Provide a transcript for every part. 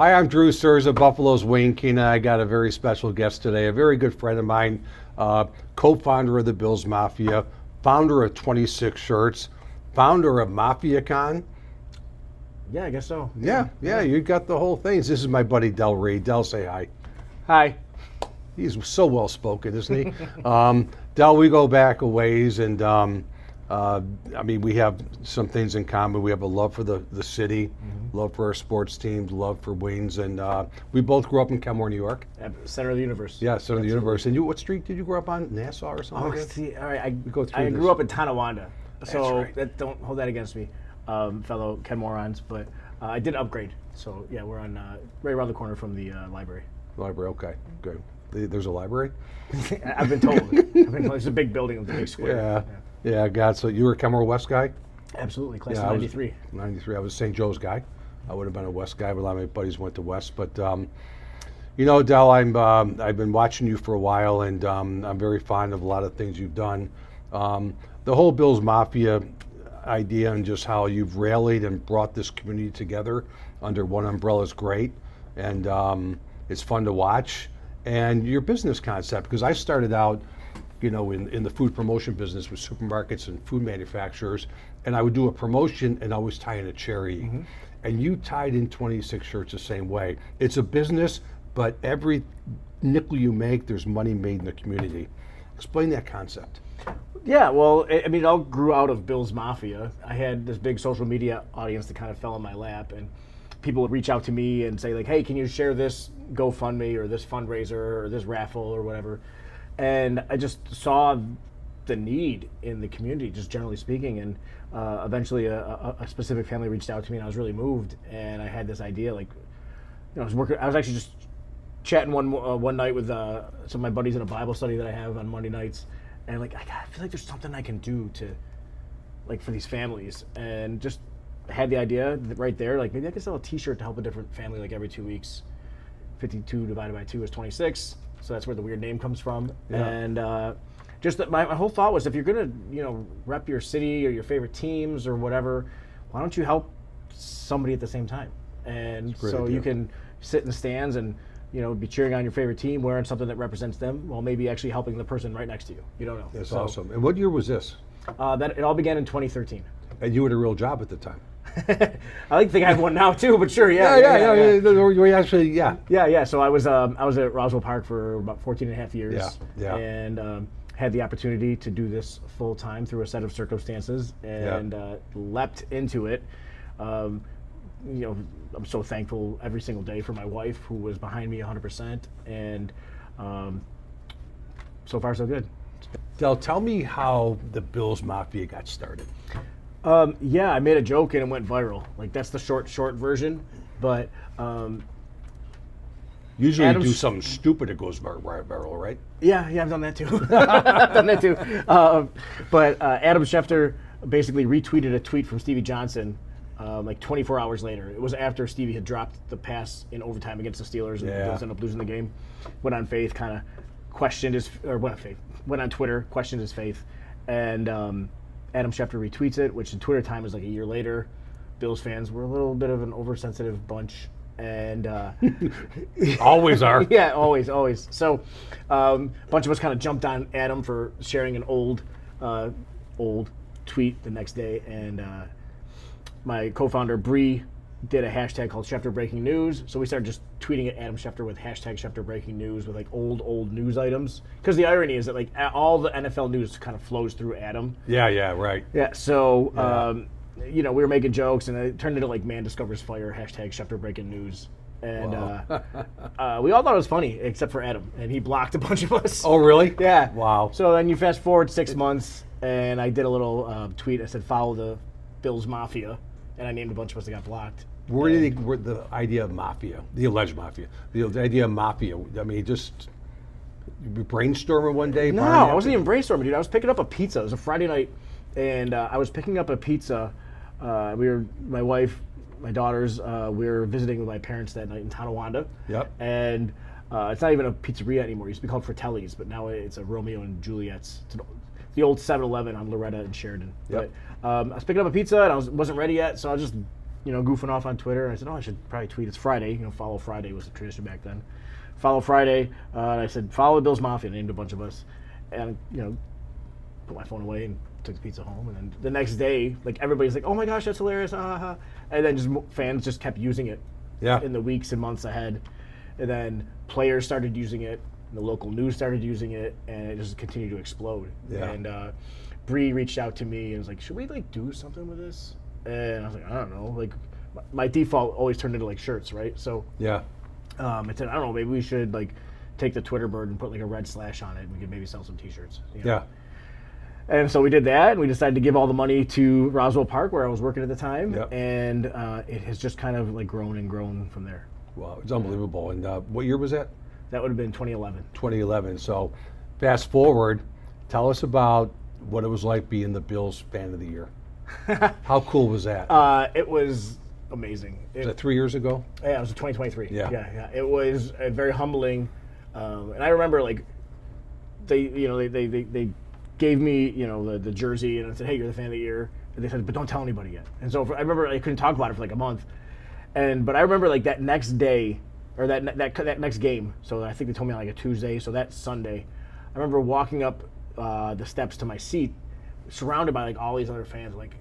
Hi, I'm Drew Cerza, Buffalo's Wayne Keena. I got a very special guest today, a very good friend of mine, co-founder of the Bills Mafia, founder of 26 Shirts, founder of Mafia Con. Yeah, I guess so. Yeah, you got the whole thing. This is my buddy Reid. Del, say hi. Hi. He's so well spoken, isn't he? Del, we go back a ways, and I mean, we have some things in common. We have a love for the city, love for our sports teams, love for wings, and we both grew up in Kenmore, New York. Center of the universe. Yeah, center of the universe. And you, what street did you grow up on? Nassau or something? Oh, like that? see, all right. I grew up in Tonawanda, so right. don't hold that against me, fellow Kenmorons. But I did upgrade, so yeah, we're on right around the corner from the library. Library, okay, good. There's a library? I've been told. It's a big building with a big square. Yeah, God. So you were a Kenmore West guy? Absolutely, class of 93. 93. I was a St. Joe's guy. I would have been a West guy, but a lot of my buddies went to West. But you know, Del, I've been watching you for a while, and I'm very fond of a lot of things you've done. The whole Bills Mafia idea and just how you've rallied and brought this community together under one umbrella is great, and it's fun to watch. And your business concept, because I started out, you know, in the food promotion business with supermarkets and food manufacturers, and I would do a promotion and always tie in a charity. And you tied in 26 Shirts the same way. It's a business, but every nickel you make, there's money made in the community. Explain that concept. Yeah, well, I mean, it all grew out of Bills Mafia. I had this big social media audience that kind of fell in my lap, and people would reach out to me and say, like, hey, can you share this GoFundMe or this fundraiser or this raffle or whatever? And I just saw the need in the community, just generally speaking, and eventually a specific family reached out to me, and I was really moved, and I had this idea, like, you know, I was actually just chatting one night with some of my buddies in a Bible study that I have on Monday nights, and like, I feel like there's something I can do to, like, for these families, and just had the idea right there, like, maybe I could sell a t-shirt to help a different family, like, every 2 weeks. 52 divided by 2 is 26, so that's where the weird name comes from. Yeah. And just that my whole thought was, if you're gonna, you know, rep your city or your favorite teams or whatever, why don't you help somebody at the same time? And so you can sit in the stands and, you know, be cheering on your favorite team, wearing something that represents them, while maybe actually helping the person right next to you. You don't know. That's awesome. And what year was this? That it all began in 2013. And you had a real job at the time. I like to think I have one now too, but sure, yeah. Yeah. So I was at Roswell Park for about 14 and a half years. Yeah. And had the opportunity to do this full time through a set of circumstances, and leapt into it. You know, I'm so thankful every single day for my wife, who was behind me 100%, and so far so good. Del, tell me how the Bills Mafia got started. Yeah, I made a joke and it went viral. Like, that's the short version. But usually you do something stupid, it goes viral, right? Yeah, I've done that too. I've done that too. But Adam Schefter basically retweeted a tweet from Stevie Johnson like 24 hours later. It was after Stevie had dropped the pass in overtime against the Steelers, and the Bills ended up losing the game. Went on Twitter, questioned his faith, and Adam Schefter retweets it, which in Twitter time is like a year later. Bills fans were a little bit of an oversensitive bunch, and always are. Yeah, always. So a bunch of us kind of jumped on Adam for sharing an old tweet the next day, and my co-founder Bree did a hashtag called Schefter Breaking News. So we started just tweeting at Adam Schefter with hashtag Schefter Breaking News with like old news items. Because the irony is that like all the NFL news kind of flows through Adam. Yeah, right. Yeah, so you know, we were making jokes, and it turned into like Man Discovers Fire, hashtag Schefter Breaking News. And we all thought it was funny, except for Adam, and he blocked a bunch of us. Oh, really? Yeah. Wow. So then you fast forward 6 months, and I did a little tweet. I said, follow the Bills Mafia, and I named a bunch of us that got blocked. Where the idea of mafia, the alleged mafia, the idea of mafia, I mean, just brainstorming one day? No, I wasn't even brainstorming, dude. I was picking up a pizza. It was a Friday night, and I was picking up a pizza. My wife, my daughters, we were visiting with my parents that night in Tonawanda. Yep. And it's not even a pizzeria anymore. It used to be called Fratelli's, but now it's a Romeo and Juliet's. It's the old 7-Eleven on Loretta and Sheridan. Yep. But I was picking up a pizza, and I wasn't ready yet, so I was just goofing off on Twitter. And I said, oh, I should probably tweet. It's Friday. Follow Friday was the tradition back then. Follow Friday. And I said, follow the Bills Mafia. Named a bunch of us. And, put my phone away and took the pizza home. And then the next day, like, everybody's like, oh my gosh, that's hilarious. And then fans just kept using it in the weeks and months ahead. And then players started using it. And the local news started using it. And it just continued to explode. Yeah. And Bree reached out to me and was like, should we, like, do something with this? And I was like, I don't know. Like, my default always turned into, like, shirts, right? So I said, I don't know, maybe we should, like, take the Twitter bird and put, like, a red slash on it, and we could maybe sell some T-shirts. Yeah. And so we did that, and we decided to give all the money to Roswell Park, where I was working at the time, and it has just kind of, like, grown and grown from there. Wow, it's unbelievable. And what year was that? That would have been 2011. 2011. So fast forward, tell us about what it was like being the Bills Fan of the Year. How cool was that? It was amazing. Was that 3 years ago? Yeah, it was 2023. Yeah. It was very humbling, and I remember, like, they gave me the jersey, and I said, hey, you're the Fan of the Year, and they said, but don't tell anybody yet. And so I remember I couldn't talk about it for like a month, but I remember, like, that next day or that next game. So I think they told me on, like, a Tuesday. So that Sunday, I remember walking up the steps to my seat, surrounded by, like, all these other fans, like,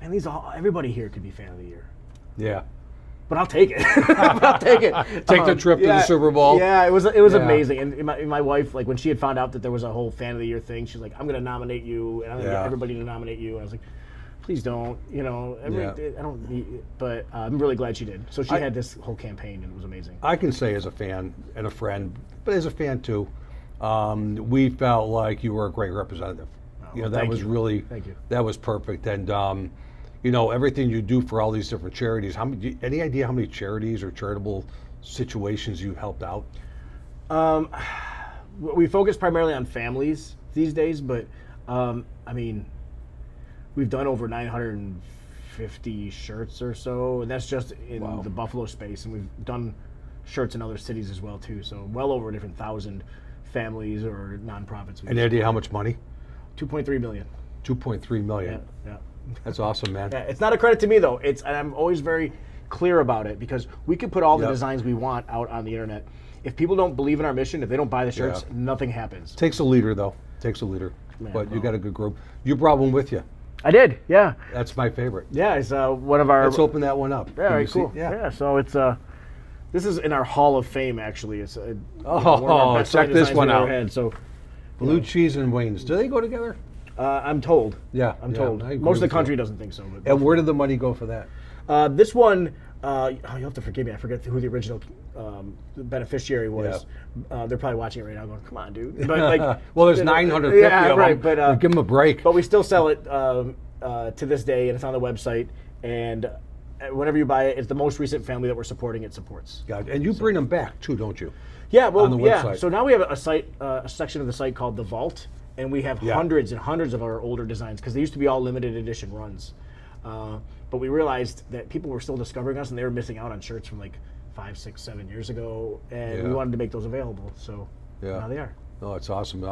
man, everybody here could be Fan of the Year. Yeah. But I'll take it. I'll take it. Take the trip to the Super Bowl. Yeah, it was amazing. And my wife, like, when she had found out that there was a whole Fan of the Year thing, she's like, I'm going to nominate you, and I'm going to get everybody to nominate you. And I was like, please don't. I don't need it. But I'm really glad she did. So she had this whole campaign, and it was amazing. I can say, as a fan and a friend, but as a fan too, we felt like you were a great representative. That was really, thank you. That was perfect. And, everything you do for all these different charities, any idea how many charities or charitable situations you helped out? We focus primarily on families these days, but, we've done over 950 shirts or so, and that's just in the Buffalo space, and we've done shirts in other cities as well, too. So well over different 1,000 families or nonprofits. Any idea how much money? $2.3 million. $2.3 million. Yeah. That's awesome, man. Yeah, it's not a credit to me, though. And I'm always very clear about it, because we could put all the designs we want out on the internet. If people don't believe in our mission, if they don't buy the shirts, nothing happens. Takes a leader, though. Takes a leader. But you got a good group. You brought one with you. I did, yeah. That's my favorite. Yeah, it's one of our... Let's open that one up. Yeah, very cool. Yeah, so it's... this is in our Hall of Fame, actually. It's one of our best check this one out. Had, so, Blue cheese and wings. Do they go together? I'm told. Yeah. I'm told. Most of the country doesn't think so. But and where did the money go for that? This one, you'll have to forgive me. I forget who the original beneficiary was. Yeah. They're probably watching it right now going, come on, dude. But, like, well, there's 950 of them. Right, but, give them a break. But we still sell it to this day, and it's on the website. And whenever you buy it, it's the most recent family that we're supporting. It supports. Got it. And you bring them back, too, don't you? Yeah, well, on the website. So now we have a section of the site called The Vault. And we have hundreds and hundreds of our older designs, because they used to be all limited edition runs. But we realized that people were still discovering us, and they were missing out on shirts from, like, 5, 6, 7 years ago. And we wanted to make those available. So now they are. Oh, it's awesome,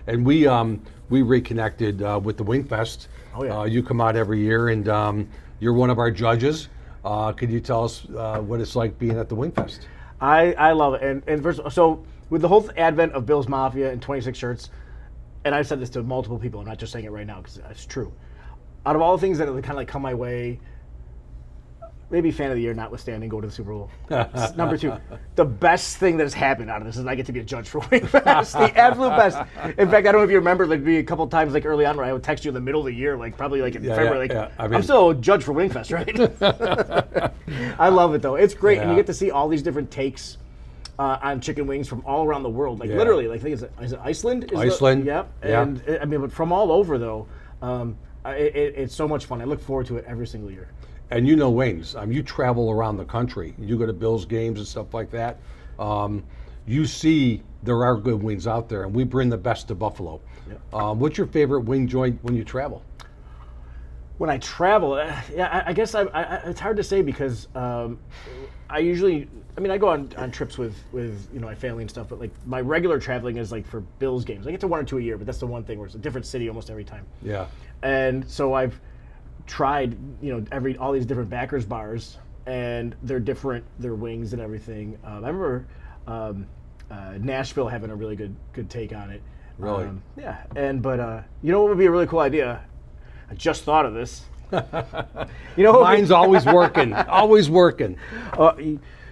and we reconnected with the WingKast. Oh yeah. You come out every year, and you're one of our judges. Could you tell us what it's like being at the WingKast? I love it, and first, so with the whole advent of Bills Mafia and 26 shirts, and I've said this to multiple people. I'm not just saying it right now because it's true. Out of all the things that kind of like come my way, maybe Fan of the Year notwithstanding, go to the Super Bowl. Number 2, the best thing that has happened out of this is I get to be a judge for WingKast. The absolute best. In fact, I don't know if you remember, like, me a couple times, like, early on, where I would text you in the middle of the year, like, probably like in February, I'm still a judge for WingKast, right? I love it, though. It's great, and you get to see all these different takes on chicken wings from all around the world. Like, literally, like, I think is it Iceland? Iceland. And I mean, but from all over, though, it's so much fun. I look forward to it every single year. And wings. You travel around the country. You go to Bills games and stuff like that. You see there are good wings out there, and we bring the best to Buffalo. Yep. What's your favorite wing joint when you travel? When I travel, I guess it's hard to say, because I usually, I go on trips with my family and stuff, but, like, my regular traveling is, like, for Bills games. I get to 1 or 2 a year, but that's the one thing where it's a different city almost every time. Yeah. And so I've tried, all these different backers bars, and they're different, their wings and everything. I remember Nashville having a really good take on it. Really? Yeah. But you know what would be a really cool idea? I just thought of this. Mine's always working. Always working.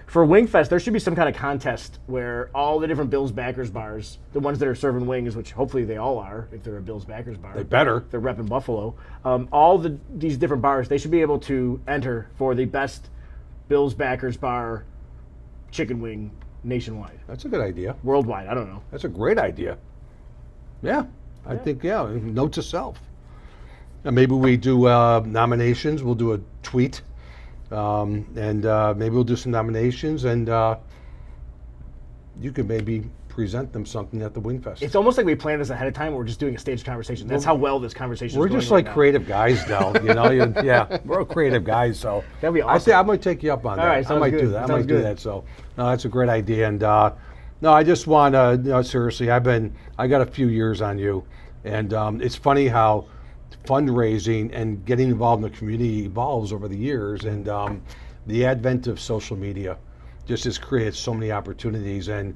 For WingFest, there should be some kind of contest where all the different Bills backers bars, the ones that are serving wings, which hopefully they all are, if they're a Bills backers bar. They better. They're repping Buffalo. All these different bars, they should be able to enter for the best Bills backers bar chicken wing nationwide. That's a good idea. Worldwide, I don't know. That's a great idea. Yeah, I think, note to self. And maybe we do nominations. We'll do a tweet. And maybe we'll do some nominations, and you could maybe present them something at the WingFest. It's almost like we planned this ahead of time. We're just doing a staged conversation. That's how well this conversation is going. We're just like right creative guys, Del. Yeah, we're creative guys. So that'd be awesome. I think I'm going to take you up on that. Right, I might do that. I might do that. So no, that's a great idea. And no, I just want to, seriously, I got a few years on you, and it's funny how fundraising and getting involved in the community evolves over the years, and the advent of social media just has created so many opportunities, and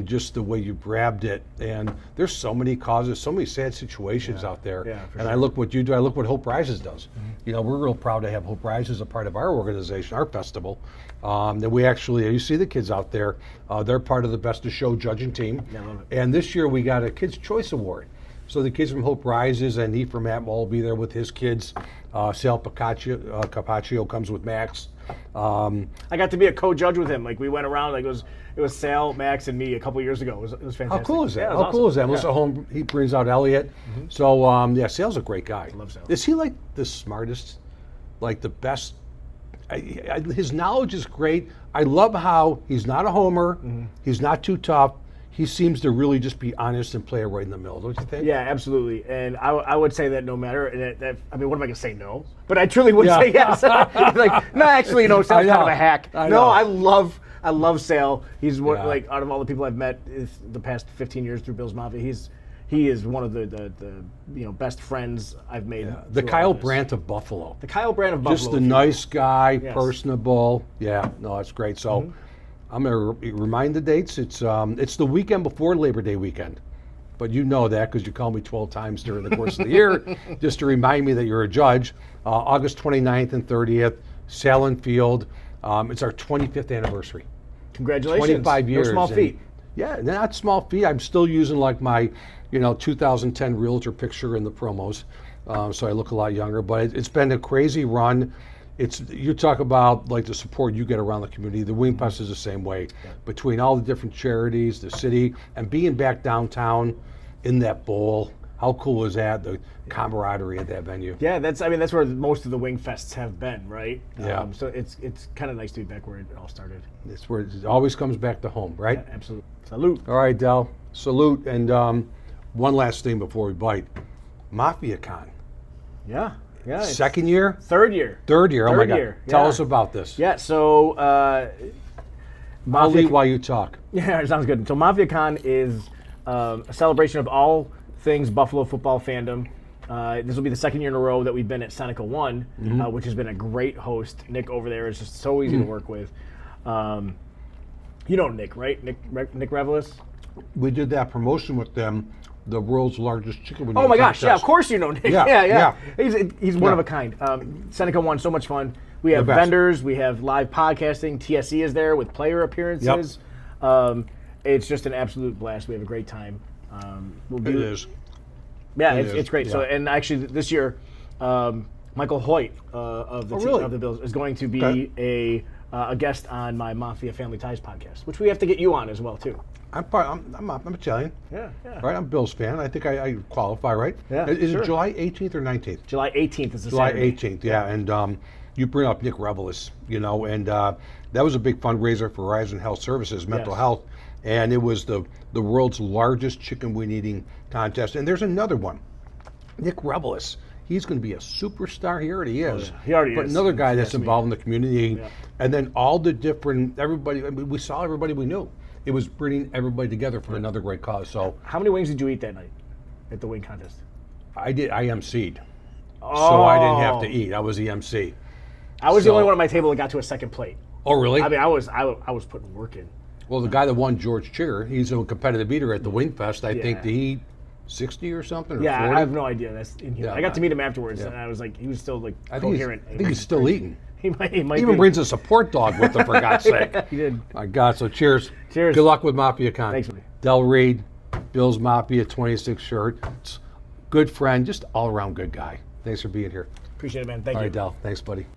just the way you grabbed it, and there's so many causes, so many sad situations out there. Yeah, for and sure. I look what you do, I look what Hope Rises does. We're real proud to have Hope Rises a part of our organization, our festival. That we actually, you see the kids out there, they're part of the Best of Show judging team. Yeah, I love it. And this year we got a Kids' Choice Award. So the kids from Hope Rises, and he from Matt will be there with his kids. Sal Capaccio comes with Max. I got to be a co-judge with him. Like, we went around, like it was Sal, Max, and me a couple years ago. It was fantastic. How cool is that? Yeah, it was How awesome. cool is that? Yeah. Melissa Holm, he brings out Elliot. So Sal's a great guy. I love Sal. Is he like the smartest, like the best? His knowledge is great. I love how he's not a homer. He's not too tough. He seems to really just be honest and play it right in the middle, don't you think? Yeah, absolutely. And I would say that no matter, and I mean, what am I going to say? No, but I truly would say yes. Like, no, actually, Sal's kind of a hack. No, I love Sal. He's one, like, out of all the people I've met the past 15 years through Bills Mafia, he is one of the best friends I've made. Yeah. The Kyle Brandt of Buffalo. The Kyle Brandt of Buffalo. Just a nice guy, Yes. personable. Yeah, no, that's great. So I'm going to remind the dates. It's the weekend before Labor Day weekend. But you know that because you called me 12 times during the course of the year just to remind me that you're a judge. August 29th and 30th, Sahlen Field. It's our 25th anniversary. Congratulations. 25 years. No small feat. Yeah, not small feat. I'm still using like my 2010 realtor picture in the promos. So I look a lot younger. But it's been a crazy run. You talk about like the support you get around the community. The WingFest is the same way. Between all the different charities, the city, and being back downtown in that bowl. How cool is that? The camaraderie at that venue. Yeah, that's where most of the WingFests have been, right? Yeah. So it's kind of nice to be back where it all started. It's where it always comes back to home, right? Yeah, absolutely. Salute. All right, Del. Salute. And one last thing before we bite. Mafia Con. Yeah. Yeah. it's Second year? Third year. Third year. Oh my Third God. year, Tell yeah. us about this. Yeah. So I'll Mafia. leave while you talk. Yeah, it sounds good. So Mafia Con is a celebration of all things Buffalo football fandom. This will be the second year in a row that we've been at Seneca 1, which has been a great host. Nick over there is just so easy to work with. You know Nick, right? Nick Revelis? We did that promotion with them, the world's largest chicken wing. Oh my gosh, yeah, of course you know Nick. Yeah. He's one of a kind. Seneca 1, so much fun. We have best. vendors, we have live podcasting. TSE is there with player appearances. It's just an absolute blast. We have a great time. It is. Yeah, It it's is, great. yeah. So, and actually this year, Michael Hoyt of the really? of the Bills is going to be Okay. a guest on my Mafia Family Ties podcast, which we have to get you on as well too. I'm Italian. Yeah. Right, I'm a Bills fan. I think I qualify, right? Yeah, Is sure. it July 18th or 19th? July 18th is the July Saturday. 18th, yeah. And you bring up Nick Revelis, and that was a big fundraiser for Horizon Health Services, mental Yes. health, and it was the world's largest chicken wing eating contest. And there's another one, Nick Revelis. He's going to be a superstar. He already is. He already but is. another guy that's That's me. involved in the community, Yeah. and then all the different everybody. I mean, we saw everybody we knew. It was bringing everybody together for another great cause. So How many wings did you eat that night at the wing contest? I emceed. so I didn't have to eat. I was the MC. I was the So- only one at my table that got to a second plate. Oh, really? I mean, I was putting work in. Well, the guy that won, George Chigger, he's a competitive eater at the WingKast. I think Yeah. did he eat 60 or something, or Yeah, 40? I have no idea. That's inhuman. Yeah, I got to meet him afterwards, yeah. and I was like, he was still like I think coherent. I think he's still eating. He might He even be. brings a support dog with him, for God's sake. He did. My God, so cheers. Cheers. Good luck with Mafia Con. Thanks, buddy. Reid, Bills Mafia 26 shirt. Good friend, just all around good guy. Thanks for being here. Appreciate it, man. Thank All you. right, Del. Thanks, buddy.